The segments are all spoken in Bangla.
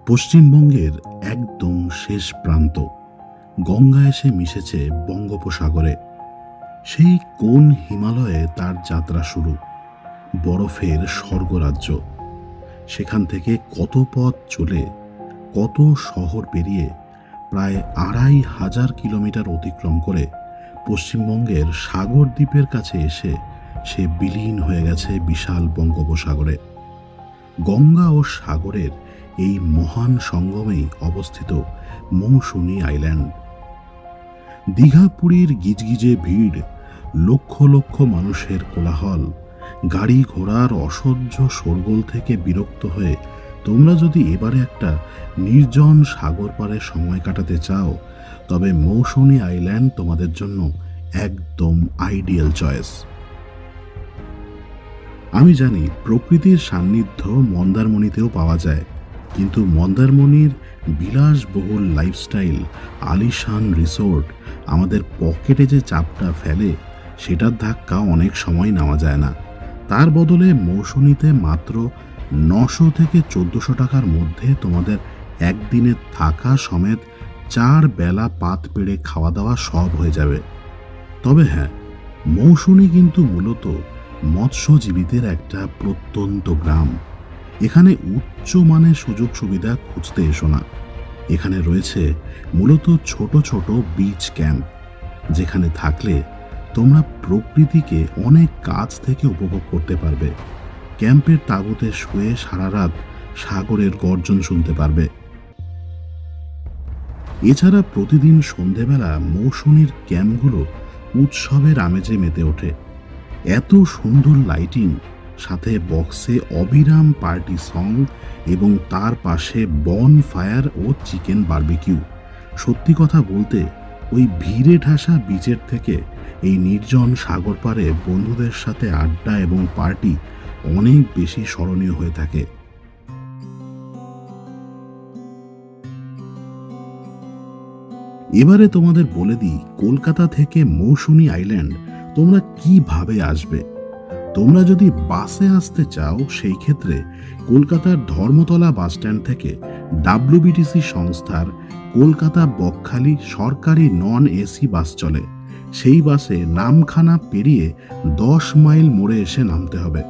পশ্চিমবঙ্গের একদম শেষ প্রান্ত গঙ্গা এসে মিশেছে বঙ্গোপসাগরে। সেই কোন হিমালয়ে তার যাত্রা শুরু, বরফের স্বর্গরাজ্য। সেখান থেকে কত পথ চলে, কত শহর পেরিয়ে, প্রায় ২৫০০ কিলোমিটার অতিক্রম করে পশ্চিমবঙ্গের সাগর দ্বীপের কাছে এসে সে বিলীন হয়ে গেছে বিশাল বঙ্গোপসাগরে। গঙ্গা ও সাগরের এই মহান সঙ্গমেই অবস্থিত মৌসুনী আইল্যান্ড। দীঘা পুরীর গিজগিজে ভিড়, লক্ষ লক্ষ মানুষের কোলাহল, গাড়ি ঘোড়ার অসহ্য শোরগোল থেকে বিরক্ত হয়ে তোমরা যদি এবারে একটা নির্জন সাগর পাড়ে সময় কাটাতে চাও, তবে মৌসুনী আইল্যান্ড তোমাদের জন্য একদম আইডিয়াল চয়েস। আমি জানি প্রকৃতির সান্নিধ্য মন্দারমণিতেও পাওয়া যায়, কিন্তু মন্দারমণির বিলাসবহুল লাইফস্টাইল, আলিশান রিসোর্ট আমাদের পকেটে যে চাপটা ফেলে, সেটার ধাক্কা অনেক সময় নেওয়া যায় না। তার বদলে মৌসুনীতে মাত্র ৯০০ থেকে ১৪০০ টাকার মধ্যে তোমাদের একদিনের থাকা সমেত ৪ বেলা পাত পেড়ে খাওয়া দাওয়া সব হয়ে যাবে। তবে হ্যাঁ, মৌসুনী কিন্তু মূলত মৎস্যজীবীদের একটা প্রত্যন্ত গ্রাম। এখানে উচ্চ মানের সুযোগ সুবিধা খুঁজতে এসো না। এখানে রয়েছে মূলত ছোট ছোট বিচ ক্যাম্প, যেখানে থাকলে তোমরা প্রকৃতিকে অনেক কাছ থেকে উপভোগ করতে পারবে। ক্যাম্পের তাঁবুতে শুয়ে সারা রাত সাগরের গর্জন শুনতে পারবে। এছাড়া প্রতিদিন সন্ধেবেলা মৌসুমীর ক্যাম্পগুলো উৎসবের আমেজে মেতে ওঠে। এত সুন্দর লাইটিং, সাথে বক্সে অবিরাম পার্টি সং এবং তার পাশে বন ফায়ার ও চিকেন বারবিকিউ। সত্যি কথা বলতে, ওই ভিড়ে ঠাসা বিচের থেকে এই নির্জন সাগর পাড়ে বন্ধুদের সাথে আড্ডা এবং পার্টি অনেক বেশি স্মরণীয় হয়ে থাকে। এবারে তোমাদের বলে দিই, কলকাতা থেকে মৌসুনী আইল্যান্ড তোমরা কিভাবে আসবে। তোমরা যদি বাসে আসতে চাও, সেই ক্ষেত্রে কলকাতার ধর্মতলা বাসস্ট্যান্ড থেকে ডাব্লিউবিটিসি সংস্থার কলকাতা বকখালি সরকারি নন এসি বাস চলে। সেই বাসে নামখানা পেরিয়ে ১০ মাইল মোড়ে এসে নামতে হবে।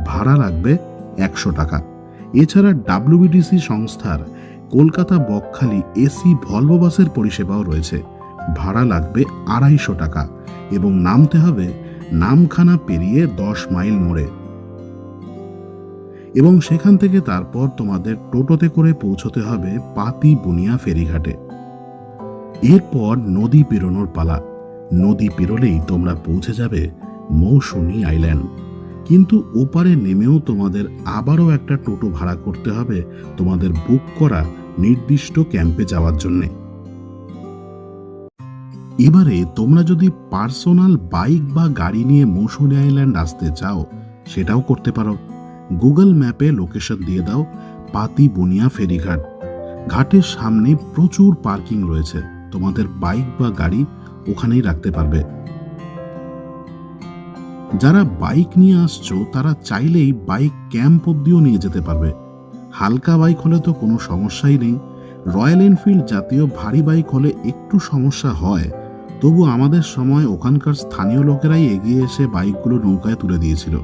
ভাড়া লাগবে ১০০ টাকা। এছাড়া ডাব্লিউবিটিসি সংস্থার কলকাতা বকখালি এসি ভলভো বাসের পরিষেবাও রয়েছে। ভাড়া লাগবে ২৫০ টাকা এবং নামতে হবে নামখানা পেরিয়ে ১০ মাইল মোড়ে। এবং সেখান থেকে তারপর তোমাদের টোটোতে করে পৌঁছতে হবে পাতি বুনিয়া ফেরিঘাটে। এরপর নদী পেরোনোর পালা। নদী পেরোলেই তোমরা পৌঁছে যাবে মৌসুনী আইল্যান্ড। কিন্তু ওপারে নেমেও তোমাদের আবারও একটা টোটো ভাড়া করতে হবে তোমাদের বুক করা নির্দিষ্ট ক্যাম্পে যাওয়ার জন্যে। এবারে তোমরা যদি পার্সোনাল বাইক বা গাড়ি নিয়ে মৌসুনী আইল্যান্ড আসতে চাও, সেটাও করতে পারো। গুগল ম্যাপে লোকেশন দিয়ে দাও পাতি বুনিয়া ফেরিঘাট। ঘাটের সামনে প্রচুর পার্কিং রয়েছে, তোমাদের বাইক বা গাড়ি ওখানেই রাখতে পারবে। যারা বাইক নিয়ে আসছো, তারা চাইলেই বাইক ক্যাম্প অব্দিও নিয়ে যেতে পারবে। হালকা বাইক হলে তো কোনো সমস্যাই নেই। রয়্যাল এনফিল্ড জাতীয় ভারী বাইক হলে একটু সমস্যা হয়, তবু আমাদের সময় ওখানকার স্থানীয় লোকেরাই এগিয়ে এসে বাইকগুলো নৌকায় তুলে দিয়েছিল।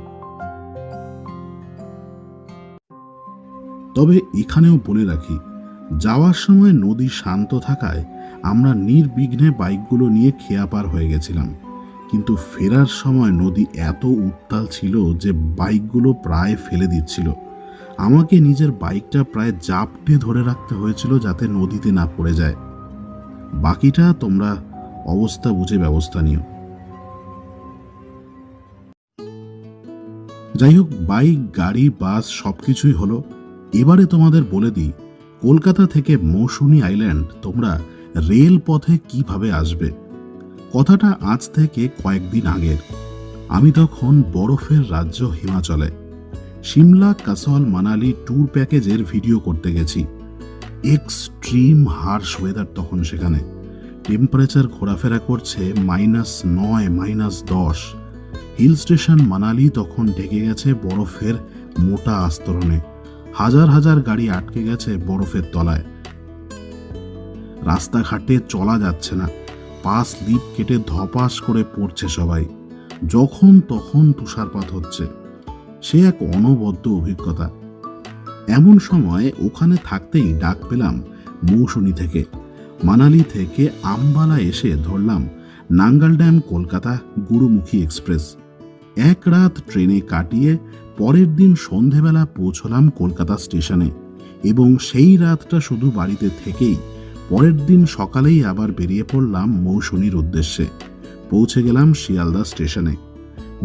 তবে এখানেও বলে রাখি, যাওয়ার সময় নদী শান্ত থাকায় আমরা নির্বিঘ্নে বাইকগুলো নিয়ে খেয়া পার হয়ে গেছিলাম, কিন্তু ফেরার সময় নদী এত উত্তাল ছিল যে বাইকগুলো প্রায় ফেলে দিচ্ছিল। আমাকে নিজের বাইকটা প্রায় জাপটে ধরে রাখতে হয়েছিল যাতে নদীতে না পড়ে যায়। বাকিটা তোমরা অবস্থা বুঝে ব্যবস্থা নিও। যাই হোক, বাইক, গাড়ি, বাস সবকিছুই হলো। এবারে তোমাদের বলে দিই, কলকাতা থেকে মৌসুনী আইল্যান্ড তোমরা রেল পথে কিভাবে আসবে। কথাটা আজ থেকে কয়েকদিন আগের। আমি তখন বরফের রাজ্য হিমাচলে সিমলা, কাসল, মানালি ট্যুর প্যাকেজের ভিডিও করতে গেছি। এক্সট্রিম হার্শ ওয়েদার তখন সেখানে। টেম্পারেচার ঘোরাফেরা করছে -৯, -১০। হিল স্টেশন মানালি তখন ঢেকে গেছে বরফের মোটা আস্তরণে। হাজার হাজার গাড়ি আটকে গেছে বরফের তলায়। রাস্তাঘাটে চলা যাচ্ছে না, পা স্লিপ কেটে ধপাস করে পড়ছে সবাই। যখন তখন তুষারপাত হচ্ছে। সে এক অনবদ্য অভিজ্ঞতা। এমন সময় ওখানে থাকতেই ডাক পেলাম মৌসুনি থেকে। মানালি থেকে আম্বালা এসে ধরলাম নাঙ্গাল ড্যাম কলকাতা গুরুমুখী এক্সপ্রেস। এক রাত ট্রেনে কাটিয়ে পরের দিন সন্ধেবেলা পৌঁছলাম কলকাতা স্টেশনে, এবং সেই রাতটা শুধু বাড়িতে থেকেই পরের দিন সকালেই আবার বেরিয়ে পড়লাম মৌসুনির উদ্দেশ্যে। পৌঁছে গেলাম শিয়ালদা স্টেশনে।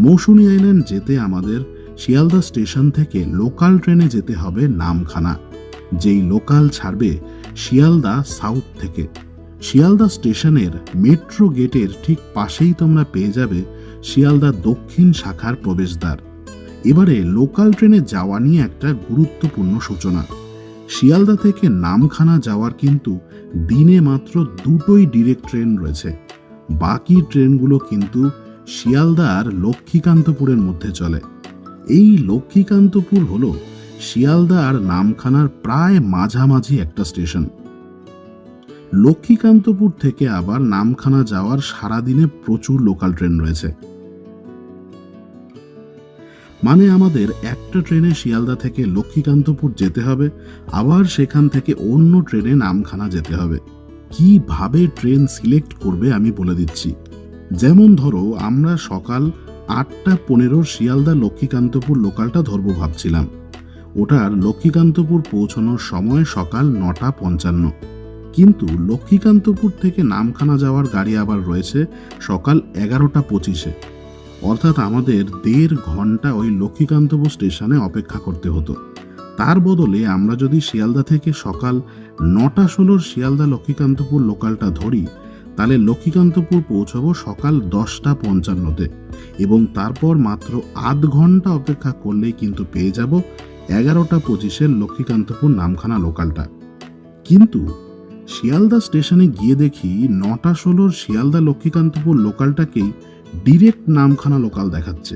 মৌসুনি আইল্যান্ড যেতে আমাদের শিয়ালদা স্টেশন থেকে লোকাল ট্রেনে যেতে হবে নামখানা, যেই লোকাল ছাড়বে শিয়ালদা সাউথ থেকে। শিয়ালদা স্টেশনের মেট্রো গেটের ঠিক পাশেই তোমরা পেয়ে যাবে শিয়ালদা দক্ষিণ শাখার প্রবেশদ্বার। এবারে লোকাল ট্রেনে যাওয়া নিয়ে একটা গুরুত্বপূর্ণ সূচনা। শিয়ালদা থেকে নামখানা যাওয়ার কিন্তু দিনে মাত্র দুটোই ডিরেক্ট ট্রেন রয়েছে। বাকি ট্রেনগুলো কিন্তু শিয়ালদা আর লক্ষ্মীকান্তপুরের মধ্যে চলে। এই লক্ষ্মীকান্তপুর হল শিয়ালদা আর নামখানার প্রায় মাঝামাঝি একটা স্টেশন। লক্ষ্মীকান্তপুর থেকে আবার নামখানা যাওয়ার সারাদিনে প্রচুর লোকাল ট্রেন রয়েছে। মানে আমাদের একটা ট্রেনে শিয়ালদা থেকে লক্ষ্মীকান্তপুর যেতে হবে, আবার সেখান থেকে অন্য ট্রেনে নামখানা যেতে হবে। কিভাবে ট্রেন সিলেক্ট করবে আমি বলে দিচ্ছি। যেমন ধরো, আমরা সকাল 8:15 শিয়ালদা লক্ষ্মীকান্তপুর লোকালটা ধরবো ভাবছিলাম। ওটার লক্ষ্মীকান্তপুর পৌঁছানোর সময় সকাল 9:55, কিন্তু লক্ষ্মীকান্তপুর থেকে নামখানা যাওয়ার গাড়ি আবার রয়েছে সকাল 11:25। অর্থাৎ আমাদের 1.5 ঘন্টা ওই লক্ষ্মীকান্তপুর স্টেশনে অপেক্ষা করতে হতো। তার বদলে আমরা যদি শিয়ালদা থেকে সকাল 9:16 শিয়ালদা লক্ষ্মীকান্তপুর লোকালটা ধরি, তাহলে লক্ষ্মীকান্তপুর পৌঁছাবো সকাল 10:55, এবং তারপর মাত্র আধ ঘন্টা অপেক্ষা করলেই কিন্তু পেয়ে যাব 11:25 লক্ষ্মীকান্তপুর নামখানা লোকালটা। কিন্তু শিয়ালদা স্টেশনে গিয়ে দেখি 9:16 শিয়ালদা লক্ষ্মীকান্তপুর লোকালটাকেই ডিরেক্ট নামখানা লোকাল দেখাচ্ছে।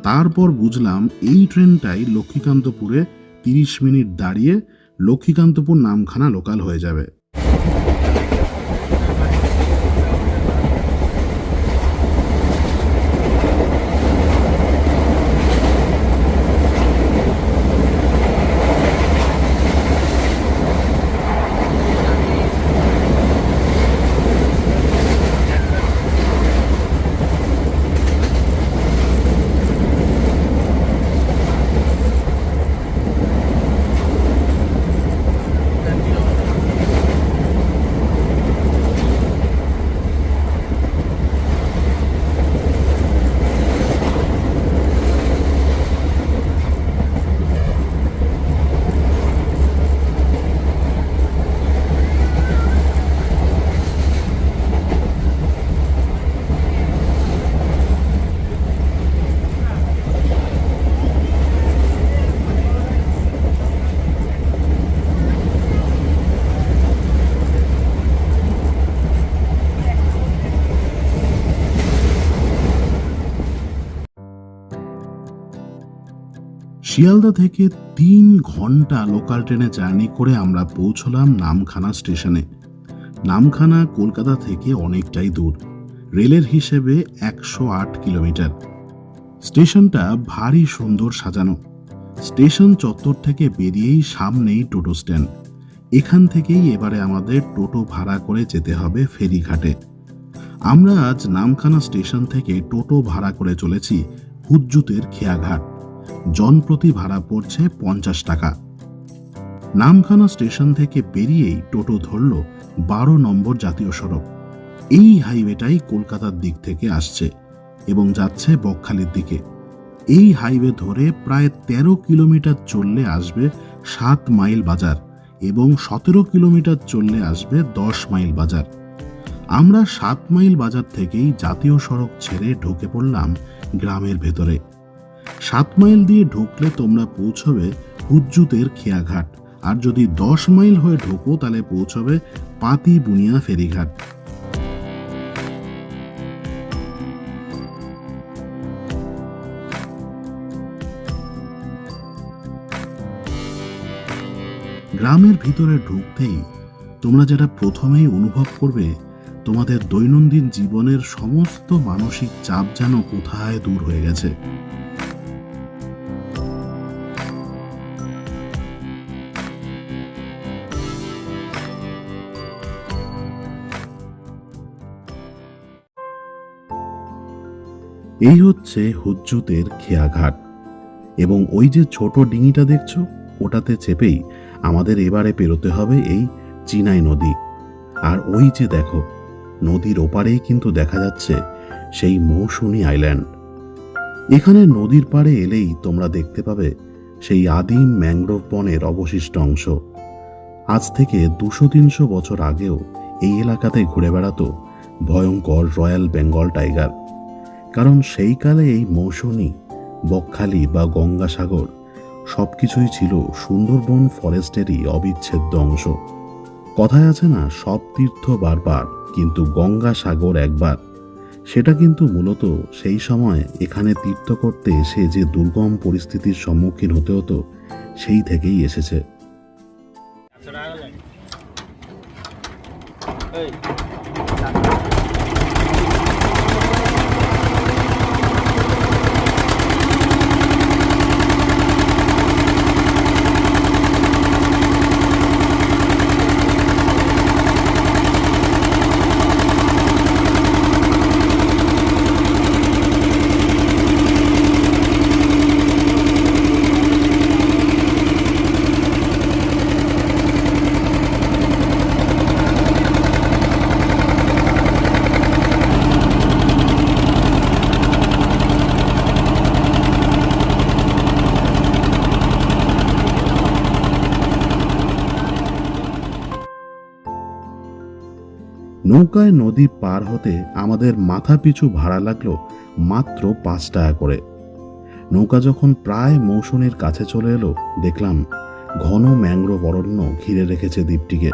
তারপর বুঝলাম এই ট্রেনটাই লক্ষ্মীকান্তপুরে 30 মিনিট দাঁড়িয়ে লক্ষ্মীকান্তপুর নামখানা লোকাল হয়ে যাবে। শিয়ালদা থেকে 3 ঘন্টা লোকাল ট্রেনে জার্নি করে আমরা পৌঁছলাম নামখানা স্টেশনে। নামখানা কলকাতা থেকে অনেকটাই দূর, রেলের হিসেবে 108 কিলোমিটার। স্টেশনটা ভারী সুন্দর সাজানো। স্টেশন চত্বর থেকে বেরিয়েই সামনেই টোটো স্ট্যান্ড। এখান থেকেই এবারে আমাদের টোটো ভাড়া করে যেতে হবে ফেরিঘাটে। আমরা আজ নামখানা স্টেশন থেকে টোটো ভাড়া করে চলেছি হুজ্জুতের খেয়াঘাট। জনপ্রতি ভাড়া পড়ছে 50 টাকা। নামখানা স্টেশন থেকে বেরিয়েই টোটো ধরল 12 নম্বর জাতীয় সড়ক। এই হাইওয়েটাই কলকাতার দিক থেকে আসছে এবং যাচ্ছে বকখালির দিকে। এই হাইওয়ে ধরে প্রায় 13 কিলোমিটার চললে আসবে 7 মাইল বাজার, এবং 17 কিলোমিটার চললে আসবে 10 মাইল বাজার। আমরা 7 মাইল বাজার থেকেই জাতীয় সড়ক ছেড়ে ঢুকে পড়লাম গ্রামের ভেতরে। 7 মাইল দিয়ে ঢুকলে তোমরা পৌঁছবে হুজ্জুতের খেয়াঘাট, আর যদি 10 মাইল হয়ে ঢোকো তাহলে পৌঁছবে পাতি বুনিয়া ফেরিঘাট। গ্রামের ভিতরে ঢুকতেই তোমরা যেটা প্রথমেই অনুভব করবে, তোমাদের দৈনন্দিন জীবনের সমস্ত মানসিক চাপ যেন কোথায় দূর হয়ে গেছে। এই হচ্ছে হুজ্জুতের খেয়াঘাট, এবং ওই যে ছোট ডিঙিটা দেখছো, ওটাতে চেপেই আমাদের এবারে পেরোতে হবে এই চিনাই নদী। আর ওই যে দেখো, নদীর ওপারেই কিন্তু দেখা যাচ্ছে সেই মৌসুমী আইল্যান্ড। এখানে নদীর পাড়ে এলেই তোমরা দেখতে পাবে সেই আদিম ম্যানগ্রোভ বনের অবশিষ্ট অংশ। আজ থেকে 200-300 বছর আগেও এই এলাকাতে ঘুরে বেড়াতো ভয়ঙ্কর রয়্যাল বেঙ্গল টাইগার। কারণ সেই কালে এই মৌসুমী, বকখালি বা গঙ্গাসাগর সবকিছুই ছিল সুন্দরবন ফরেস্টেরই অবিচ্ছেদ্য অংশ। কথায় আছে না, সব তীর্থ বারবার কিন্তু গঙ্গাসাগর একবার। সেটা কিন্তু মূলত সেই সময় এখানে তীর্থ করতে এসে যে দুর্গম পরিস্থিতির সম্মুখীন হতে হতো, সেই থেকেই এসেছে। নৌকায় নদী পার হতে আমাদের মাথা পিছু ভাড়া লাগলো মাত্র 5 টাকা করে। নৌকা যখন প্রায় মৌসুমীর কাছে চলে এলো, দেখলাম ঘন ম্যানগ্রোভ অরণ্য ঘিরে রেখেছে দ্বীপটিকে।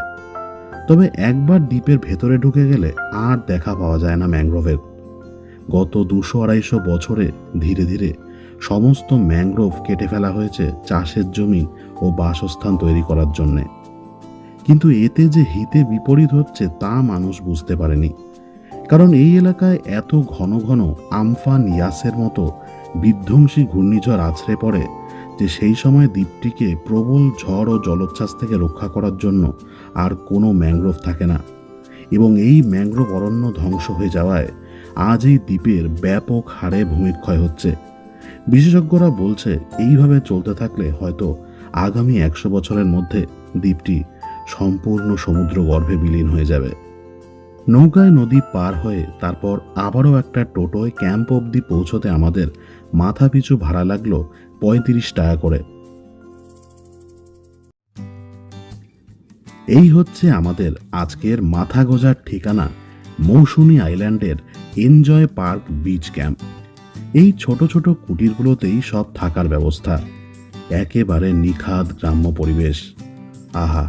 তবে একবার দ্বীপের ভেতরে ঢুকে গেলে আর দেখা পাওয়া যায় না ম্যানগ্রোভের। গত 200-250 বছরে ধীরে ধীরে সমস্ত ম্যানগ্রোভ কেটে ফেলা হয়েছে চাষের জমি ও বাসস্থান তৈরি করার জন্যে। কিন্তু এতে যে হিতে বিপরীত হচ্ছে তা মানুষ বুঝতে পারেনি। কারণ এই এলাকায় এত ঘন ঘন আমফান, ইয়াসের মতো বিধ্বংসী ঘূর্ণিঝড় আছড়ে পড়ে যে সেই সময় দ্বীপটিকে প্রবল ঝড় ও জলোচ্ছ্বাস থেকে রক্ষা করার জন্য আর কোনো ম্যানগ্রোভ থাকে না। এবং এই ম্যানগ্রোভ অরণ্য ধ্বংস হয়ে যাওয়ায় আজ এই দ্বীপের ব্যাপক হারে ভূমিক্ষয় হচ্ছে। বিশেষজ্ঞরা বলছে এইভাবে চলতে থাকলে হয়তো আগামী 100 বছরের মধ্যে দ্বীপটি সম্পূর্ণ সমুদ্র গর্ভে বিলীন হয়ে যাবে। নৌকায় নদী পার হয়ে তারপর আবারও একটা টোটোয় ক্যাম্প অবধি পৌঁছতে আমাদের মাথা পিছু ভাড়া লাগলো 35 টাকা করে। এই হচ্ছে আমাদের আজকের মাথা গোজার ঠিকানা, মৌসুমী আইল্যান্ডের এনজয় পার্ক বিচ ক্যাম্প। এই ছোট ছোট কুটিরগুলোতেই সব থাকার ব্যবস্থা, একেবারে নিখাদ গ্রাম্য পরিবেশ। আহা,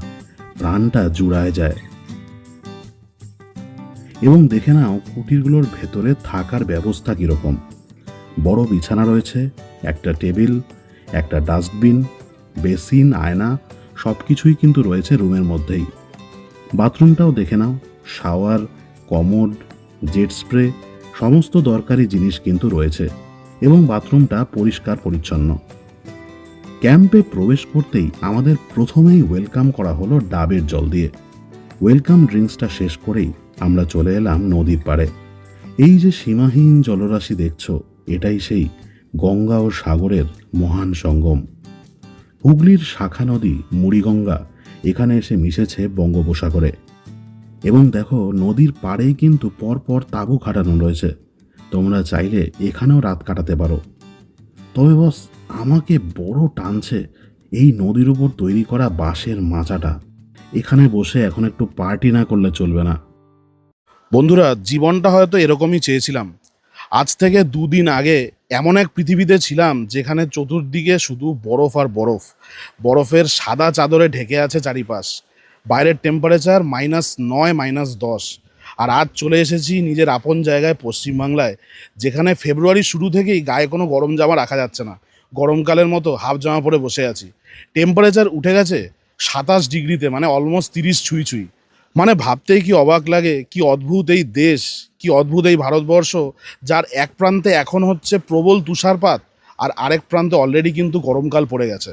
প্রাণটা জুড়ায় যায়। এবং দেখে নাও কুটিরগুলোর ভেতরে থাকার ব্যবস্থা কিরকম। বড় বিছানা রয়েছে, একটা টেবিল, একটা ডাস্টবিন, বেসিন, আয়না, সবকিছুই কিন্তু রয়েছে রুমের মধ্যেই। বাথরুমটাও দেখে নাও, শাওয়ার, কমোড, জেট স্প্রে, সমস্ত দরকারি জিনিস কিন্তু রয়েছে এবং বাথরুমটা পরিষ্কার পরিচ্ছন্ন। ক্যাম্পে প্রবেশ করতেই আমাদের প্রথমেই ওয়েলকাম করা হলো ডাবের জল দিয়ে। ওয়েলকাম ড্রিঙ্কসটা শেষ করেই আমরা চলে এলাম নদীর পাড়ে। এই যে সীমাহীন জলরাশি দেখছো, এটাই সেই গঙ্গা ও সাগরের মহান সঙ্গম। হুগলির শাখা নদী মুড়িগঙ্গা এখানে এসে মিশেছে বঙ্গোপসাগরে। এবং দেখো, নদীর পাড়েই কিন্তু পরপর তাঁবু খাটানো রয়েছে, তোমরা চাইলে এখানেও রাত কাটাতে পারো। তবে বস, আমাকে বড় টানছে এই নদীর উপর তৈরি করা বাঁশের মাচাটা। এখানে বসে এখন একটু পার্টি না করলে চলবে না। বন্ধুরা, জীবনটা হয়তো এরকমই চেয়েছিলাম। আজ থেকে 2 দিন আগে এমন এক পৃথিবীতে ছিলাম যেখানে চতুর্দিকে শুধু বরফ আর বরফ, বরফের সাদা চাদরে ঢেকে আছে চারিপাশ। বাইরের টেম্পারেচার -9, -10। আর আজ চলে এসেছি নিজের আপন জায়গায় পশ্চিমবাংলায়, যেখানে ফেব্রুয়ারির শুরু থেকেই গায়ে কোনো গরম জামা রাখা যাচ্ছে না। গরমকালের মতো হাফ জামা পরে বসে আছি। টেম্পারেচার উঠে গেছে 27 ডিগ্রিতে, মানে অলমোস্ট 30 ছুঁই ছুঁই। মানে ভাবতেই কি অবাক লাগে, কি অদ্ভুত এই দেশ, কি অদ্ভুত এই ভারতবর্ষ, যার এক প্রান্তে এখন হচ্ছে প্রবল তুষারপাত আর আরেক প্রান্তে অলরেডি কিন্তু গরমকাল পড়ে গেছে।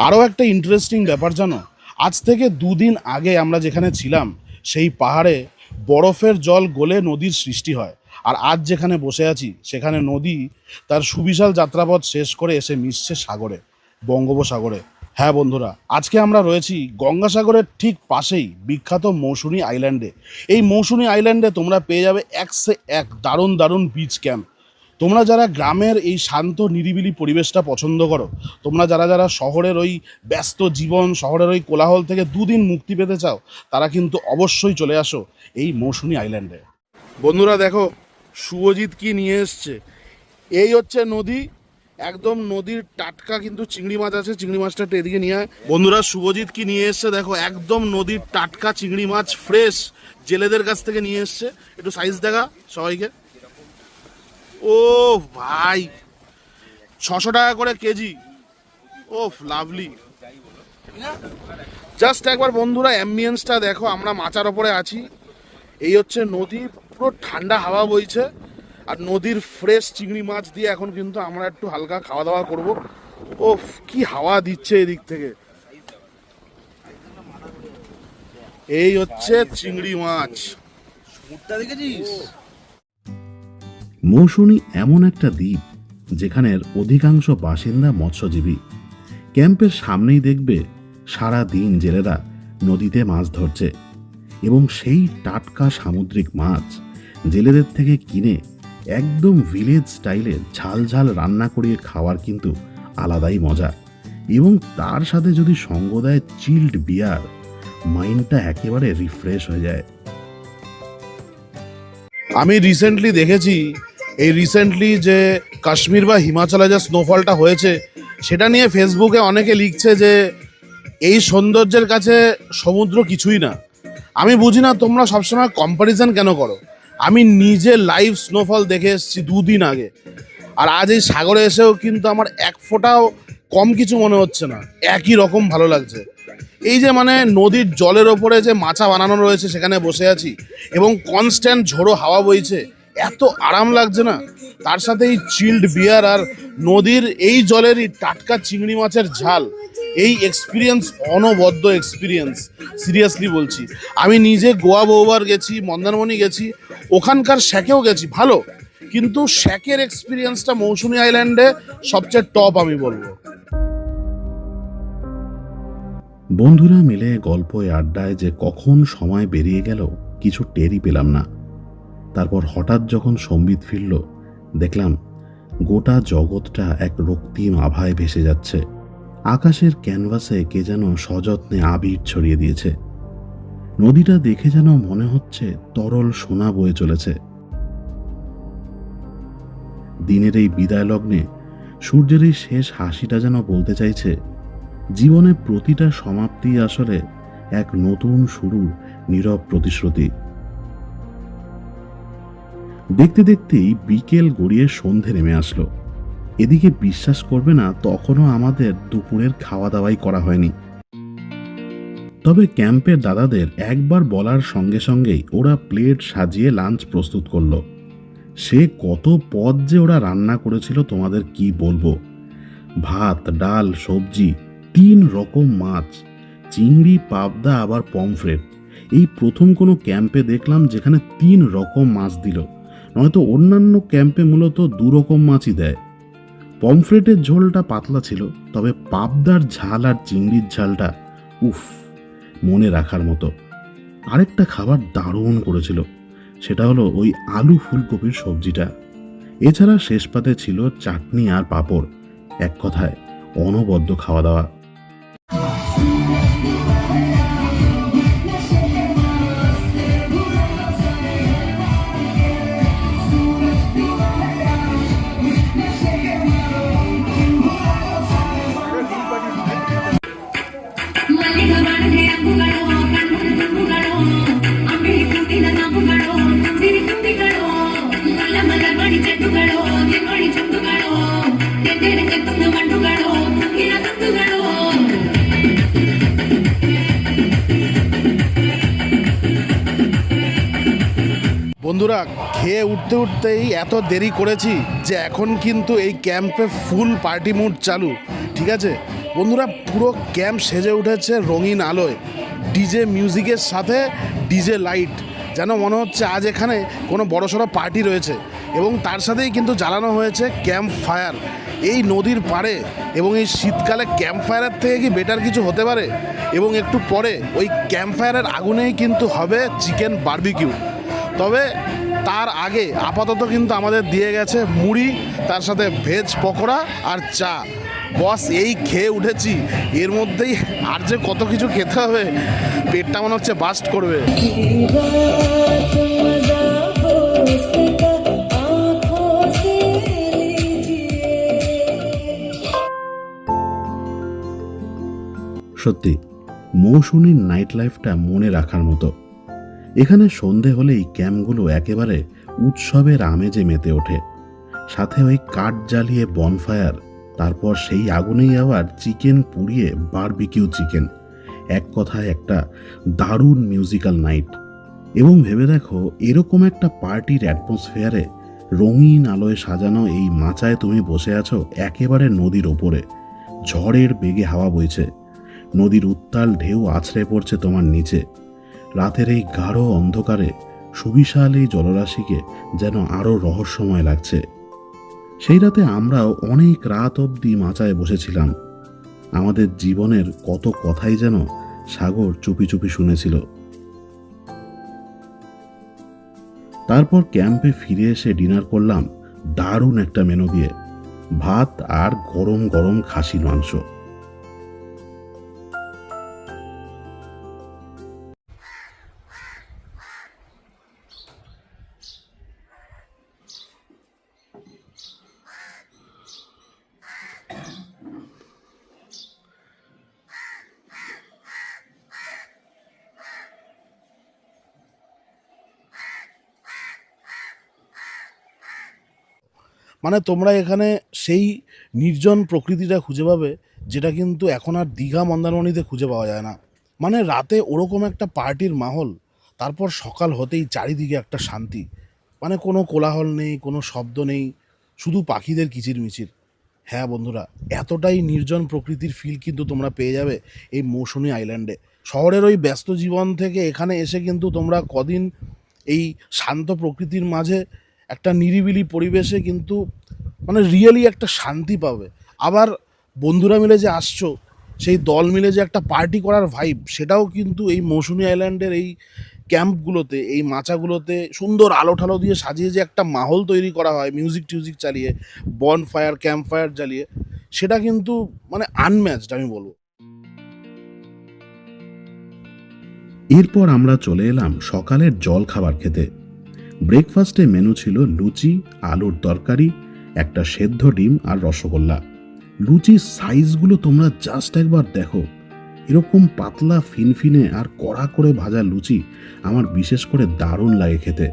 আরও একটা ইন্টারেস্টিং ব্যাপার জানো, আজ থেকে 2 দিন আগে আমরা যেখানে ছিলাম সেই পাহাড়ে বরফের জল গলে নদীর সৃষ্টি হয়, আর আজ যেখানে বসে আছি সেখানে নদী তার সুবিশাল যাত্রাপথ শেষ করে এসে মিশছে সাগরে, বঙ্গোপসাগরে। হ্যাঁ বন্ধুরা, আজকে আমরা রয়েছি গঙ্গাসাগরের ঠিক পাশেই বিখ্যাত মৌসুনী আইল্যান্ডে। এই মৌসুনী আইল্যান্ডে তোমরা পেয়ে যাবে এক সে এক দারুণ দারুণ বিচ ক্যাম্প। তোমরা যারা গ্রামের এই শান্ত নিরিবিলি পরিবেশটা পছন্দ করো, তোমরা যারা যারা শহরের ওই ব্যস্ত জীবন, শহরের ওই কোলাহল থেকে 2 দিন মুক্তি পেতে চাও, তারা কিন্তু অবশ্যই চলে আসো এই মৌসুনী আইল্যান্ডে। বন্ধুরা দেখো শুভজিৎ কি নিয়ে এসছে, এই হচ্ছে নদী, একদম নদীর টাটকা কিন্তু চিংড়ি মাছ আছে, চিংড়ি মাছটা একটু এদিকে নিয়ে আয়। বন্ধুরা শুভজিৎ কি নিয়ে এসছে দেখো, একদম নদীর টাটকা চিংড়ি মাছ, ফ্রেশ জেলেদের কাছ থেকে নিয়ে এসছে। একটু সাইজ দেখা সবাইকে। ও ভাই, 600 টাকা করে কেজি। ও লাভলি। জাস্ট একবার বন্ধুরা অ্যাম্বিয়েন্সটা দেখো, আমরা মাচার ওপরে আছি, এই হচ্ছে নদী, পুরো ঠান্ডা হাওয়া বইছে, আর নদীর ফ্রেশ চিংড়ি মাছ দিয়ে এখন কিন্তু আমরা একটু হালকা খাওয়া দাওয়া করব। ও কি হাওয়া দিচ্ছে এদিক থেকে, এই হচ্ছে চিংড়ি মাছ। দেখেছিস, মৌসুনী এমন একটা দ্বীপ যেখানের অধিকাংশ বাসিন্দা মৎস্যজীবী। ক্যাম্পের সামনেই দেখবে সারা দিন জেলেরা নদীতে মাছ ধরছে, এবং সেই টাটকা সামুদ্রিক মাছ জেলেদের থেকে কিনে একদম ভিলেজ স্টাইলে ঝাল ঝাল রান্না করিয়ে খাওয়ার কিন্তু আলাদাই মজা। এবং তার সাথে যদি সঙ্গ দেয় চিল্ড বিয়ার, মাইন্ডটা একেবারে রিফ্রেশ হয়ে যায়। আমি রিসেন্টলি দেখেছি, এই রিসেন্টলি যে কাশ্মীর বা হিমাচলে যে স্নোফলটা হয়েছে, সেটা নিয়ে ফেসবুকে অনেকে লিখছে যে এই সৌন্দর্যের কাছে সমুদ্র কিছুই না। আমি বুঝি না তোমরা সবসময় কম্প্যারিজন কেন করো। আমি নিজে লাইভ স্নোফল দেখে এসেছি 2 দিন আগে, আর আজ এই সাগরে এসেও কিন্তু আমার এক ফোঁটাও কম কিছু মনে হচ্ছে না, একই রকম ভালো লাগছে। এই যে মানে নদীর জলের ওপরে যে মাচা বানানো রয়েছে সেখানে বসে আছি, এবং কনস্ট্যান্ট ঝোড়ো হাওয়া বইছে, এত আরাম লাগছে না। তার সাথে এই চিল্ড বিয়ার আর নদীর এই জলেরই টাটকা চিংড়ি মাছের ঝাল, এই এক্সপিরিয়েন্স অনবদ্য এক্সপিরিয়েন্স, সিরিয়াসলি বলছি। আমি নিজে গোয়া বহুবার গেছি, মন্দারমণি গেছি, ওখানকার শ্যাকেও গেছি ভালো, কিন্তু শ্যাকের এক্সপিরিয়েন্সটা মৌসুনী আইল্যান্ডে সবচেয়ে টপ আমি বলবো। বন্ধুরা মিলে গল্পে আড্ডায় যে কখন সময় বেরিয়ে গেল কিছু টেরই পেলাম না। তারপর হঠাৎ যখন সম্বিত ফিরল, দেখলাম গোটা জগৎটা এক রক্তিম আভায় ভেসে যাচ্ছে। আকাশের ক্যানভাসে কে যেন সযত্নে আবির ছড়িয়ে দিয়েছে। নদীটা দেখে যেন মনে হচ্ছে তরল সোনা বয়ে চলেছে। দিনের এই বিদায় লগ্নে সূর্যের এই শেষ হাসিটা যেন বলতে চাইছে, জীবনের প্রতিটা সমাপ্তি আসলে এক নতুন শুরুর নীরব প্রতিশ্রুতি। দেখতে দেখতেই বিকেল গড়িয়ে সন্ধে নেমে আসলো। এদিকে বিশ্বাস করবে না, তখনও আমাদের দুপুরের খাওয়া দাওয়াই করা হয়নি। তবে ক্যাম্পের দাদাদের একবার বলার সঙ্গে সঙ্গেই ওরা প্লেট সাজিয়ে লাঞ্চ প্রস্তুত করলো। সে কত পদ যে ওরা রান্না করেছিল তোমাদের কি বলবো। ভাত, ডাল, সবজি, 3 রকম মাছ, চিংড়ি, পাবদা, আবার পমফ্রেট। এই প্রথম কোনো ক্যাম্পে দেখলাম যেখানে 3 রকম মাছ দিল, নয়তো অন্যান্য ক্যাম্পে মূলত 2 রকম মাছই দেয়। পমফ্রেটের ঝোলটা পাতলা ছিল, তবে পাবদার ঝাল আর চিংড়ির ঝালটা উফ, মনে রাখার মতো। আরেকটা খাবার দারুণ করেছিল, সেটা হলো ওই আলু ফুলকপির সবজিটা। এছাড়া শেষ পাতে ছিল চাটনি আর পাঁপড়। এক কথায় অনবদ্য খাওয়া দাওয়া। చెట్టుగడో বন্ধুরা, খেয়ে উঠতে উঠতেই এত দেরি করেছি যে এখন কিন্তু এই ক্যাম্পে ফুল পার্টি মুড চালু। ঠিক আছে বন্ধুরা, পুরো ক্যাম্প সেজে উঠেছে রঙিন আলোয়, ডিজে মিউজিকের সাথে ডিজে লাইট, যেন মনে হচ্ছে আজ এখানে কোনো বড়সড় পার্টি রয়েছে। এবং তার সাথেই কিন্তু জ্বালানো হয়েছে ক্যাম্প ফায়ার এই নদীর পাড়ে। এবং এই শীতকালে ক্যাম্প ফায়ারের থেকে কি বেটার কিছু হতে পারে? এবং একটু পরে ওই ক্যাম্প ফায়ারের আগুনেই কিন্তু হবে চিকেন বারবিকিউ। তবে তার আগে আপাতত কিন্তু আমাদের দিয়ে গেছে মুড়ি, তার সাথে ভেজ পকোড়া আর চা। বস এই খেয়ে উঠেছি, এর মধ্যেই আর যে কত কিছু খেতে হবে, পেটটা মনে হচ্ছে বাস্ট করবে। সত্যি মৌসুমীর নাইট লাইফটা মনে রাখার মতো। এখানে সন্ধে হলেই ক্যাম্পগুলো একেবারে উৎসবের আমেজে মেতে ওঠে। সাথে ওই কাঠ জ্বালিয়ে বনফায়ার, তারপর সেই আগুনেই আবার চিকেন পুড়িয়ে বারবিকিউ চিকেন। এক কথায় একটা দারুণ মিউজিক্যাল নাইট। এবং ভেবে দেখো, এরকম একটা পার্টির অ্যাটমসফিয়ারে রঙিন আলোয় সাজানো এই মাচায় তুমি বসে আছো একেবারে নদীর ওপরে। ঝড়ের বেগে হাওয়া বইছে, নদীর উত্তাল ঢেউ আছড়ে পড়ছে তোমার নিচে। রাতের এই গাঢ় অন্ধকারে সুবিশাল এই জলরাশিকে যেন আরও রহস্যময় লাগছে। সেই রাতে আমরাও অনেক রাত অবধি মাচায় বসেছিলাম। আমাদের জীবনের কত কথাই যেন সাগর চুপি চুপি শুনেছিল। তারপর ক্যাম্পে ফিরে এসে ডিনার করলাম দারুণ একটা মেনু দিয়ে, ভাত আর গরম গরম খাসির মাংস। মানে তোমরা এখানে সেই নির্জন প্রকৃতিটা খুঁজে পাবে, যেটা কিন্তু এখন আর দীঘা মন্দারমণিতে খুঁজে পাওয়া যায় না। মানে রাতে ওরকম একটা পার্টির মাহল, তারপর সকাল হতেই চারিদিকে একটা শান্তি। মানে কোনো কোলাহল নেই, কোনো শব্দ নেই, শুধু পাখিদের কিচিরমিচির। হ্যাঁ বন্ধুরা, এতটাই নির্জন প্রকৃতির ফিল কিন্তু তোমরা পেয়ে যাবে এই মৌসুমী আইল্যান্ডে। শহরের ওই ব্যস্ত জীবন থেকে এখানে এসে কিন্তু তোমরা কদিন এই শান্ত প্রকৃতির মাঝে একটা নিরিবিলি পরিবেশে কিন্তু মানে রিয়েলি একটা শান্তি পাবে। আবার বন্ধুরা মিলে যে আসছো, সেই দল মিলে যে একটা পার্টি করার ভাইব, সেটাও কিন্তু এই মৌসুমী আইল্যান্ডের এই ক্যাম্পগুলোতে, এই মাচাগুলোতে সুন্দর আলো ঠালো দিয়ে সাজিয়ে যে একটা মাহল তৈরি করা হয় মিউজিক টিউজিক চালিয়ে, বন ফায়ার ক্যাম্প ফায়ার জ্বালিয়ে, সেটা কিন্তু মানে আনম্যাচড আমি বলবো। এরপর আমরা চলে এলাম সকালের জল খাবার খেতে। ব্রেকফাস্টে মেনু ছিল লুচি, আলুর তরকারি, একটা সেদ্ধ ডিম আর রসগোল্লা। লুচির সাইজগুলো তোমরা জাস্ট একবার দেখো, এরকম পাতলা ফিনফিনে আর কড়া করে ভাজা লুচি আমার বিশেষ করে দারুণ লাগে খেতে।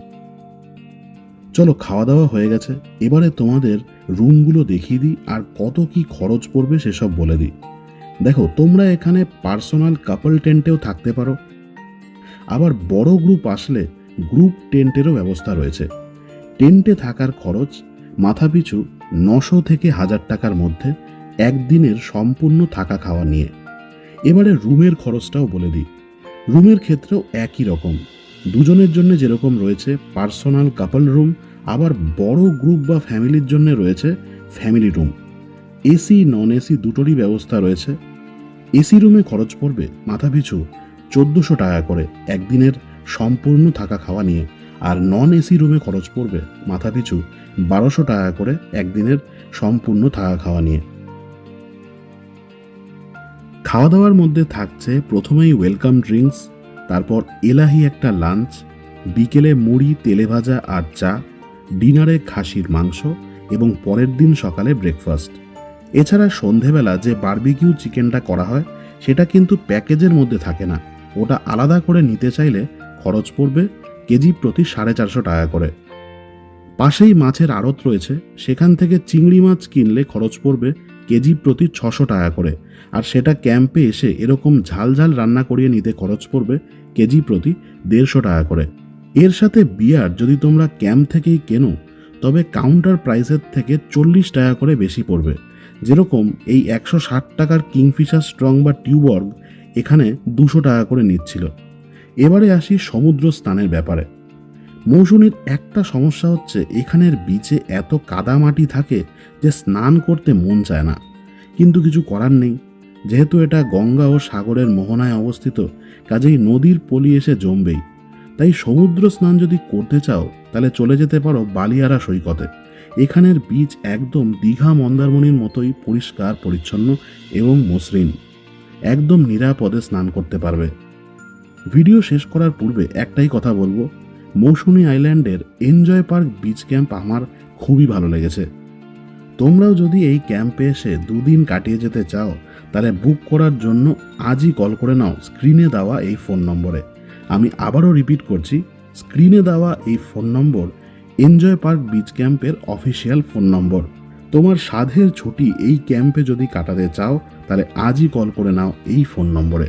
চলো খাওয়া দাওয়া হয়ে গেছে, এবারে তোমাদের রুমগুলো দেখিয়ে দিই আর কত কি খরচ পড়বে সেসব বলে দিই। দেখো, তোমরা এখানে পার্সোনাল কাপল টেন্টেও থাকতে পারো, আবার বড় গ্রুপ আসলে গ্রুপ টেন্টেরও ব্যবস্থা রয়েছে। টেন্টে থাকার খরচ মাথাপিছু 900 থেকে 1000 টাকার মধ্যে, একদিনের সম্পূর্ণ থাকা খাওয়া নিয়ে। এবারে রুমের খরচটাও বলে দিই। রুমের ক্ষেত্রেও একই রকম, দুজনের জন্য যেরকম রয়েছে পার্সোনাল কাপল রুম, আবার বড় গ্রুপ বা ফ্যামিলির জন্য রয়েছে family room. AC non AC দুটোরই ব্যবস্থা রয়েছে। এসি রুমে খরচ পড়বে মাথাপিছু 1400 টাকা করে একদিনের সম্পূর্ণ থাকা খাওয়া নিয়ে, আর নন এসি রুমে খরচ পড়বে মাথাপিছু 1200 টাকা করে একদিনের সম্পূর্ণ থাকা খাওয়া নিয়ে। খাওয়া দাওয়ার মধ্যে থাকছে প্রথমেই ওয়েলকাম ড্রিঙ্কস, তারপর এলাহি একটা লাঞ্চ, বিকেলে মুড়ি তেলে ভাজা আর চা, ডিনারে খাসির মাংস এবং পরের দিন সকালে ব্রেকফাস্ট। এছাড়া সন্ধেবেলা যে বারবিকিউ চিকেনটা করা হয় সেটা কিন্তু প্যাকেজের মধ্যে থাকে না, ওটা আলাদা করে নিতে চাইলে খরচ পড়বে কেজি প্রতি 450 টাকা করে। পাশেই মাছের আড়ত রয়েছে, সেখান থেকে চিংড়ি মাছ কিনলে খরচ পড়বে কেজি প্রতি 600 টাকা করে, আর সেটা ক্যাম্পে এসে এরকম ঝাল ঝাল রান্না করিয়ে নিতে খরচ পড়বে কেজি প্রতি 150 টাকা করে। এর সাথে বিয়ার যদি তোমরা ক্যাম্প থেকেই কেনো তবে কাউন্টার প্রাইসের থেকে 40 টাকা করে বেশি পড়বে। যেরকম এই 160 টাকার কিংফিশার স্ট্রং বা টিউবর্গ এখানে 200 টাকা করে নিচ্ছিল। এবারে আসি সমুদ্র স্নানের ব্যাপারে। মৌসুমীর একটা সমস্যা হচ্ছে এখানের বিচে এত কাদামাটি থাকে যে স্নান করতে মন চায় না, কিন্তু কিছু করার নেই। যেহেতু এটা গঙ্গা ও সাগরের মোহনায় অবস্থিত, কাজেই নদীর পলি এসে জমবেই। তাই সমুদ্র স্নান যদি করতে চাও তাহলে চলে যেতে পারো বালিয়ারা সৈকতে। এখানের বিচ একদম দীঘা মন্দারমণির মতোই পরিষ্কার পরিচ্ছন্ন এবং মসৃণ। একদম নিরাপদে স্নান করতে পারবে। ভিডিও শেষ করার পূর্বে একটাই কথা বলবো, মৌসুমী আইল্যান্ডের এনজয় পার্ক বিচ ক্যাম্প আমার খুবই ভালো লেগেছে। তোমরাও যদি এই ক্যাম্পে এসে 2 দিন কাটিয়ে যেতে চাও তাহলে বুক করার জন্য আজই কল করে নাও স্ক্রিনে দেওয়া এই ফোন নম্বরে। আমি আবারও রিপিট করছি, স্ক্রিনে দেওয়া এই ফোন নম্বর এনজয় পার্ক বিচ ক্যাম্পের অফিসিয়াল ফোন নম্বর। তোমার সাধের ছুটি এই ক্যাম্পে যদি কাটাতে চাও তাহলে আজই কল করে নাও এই ফোন নম্বরে।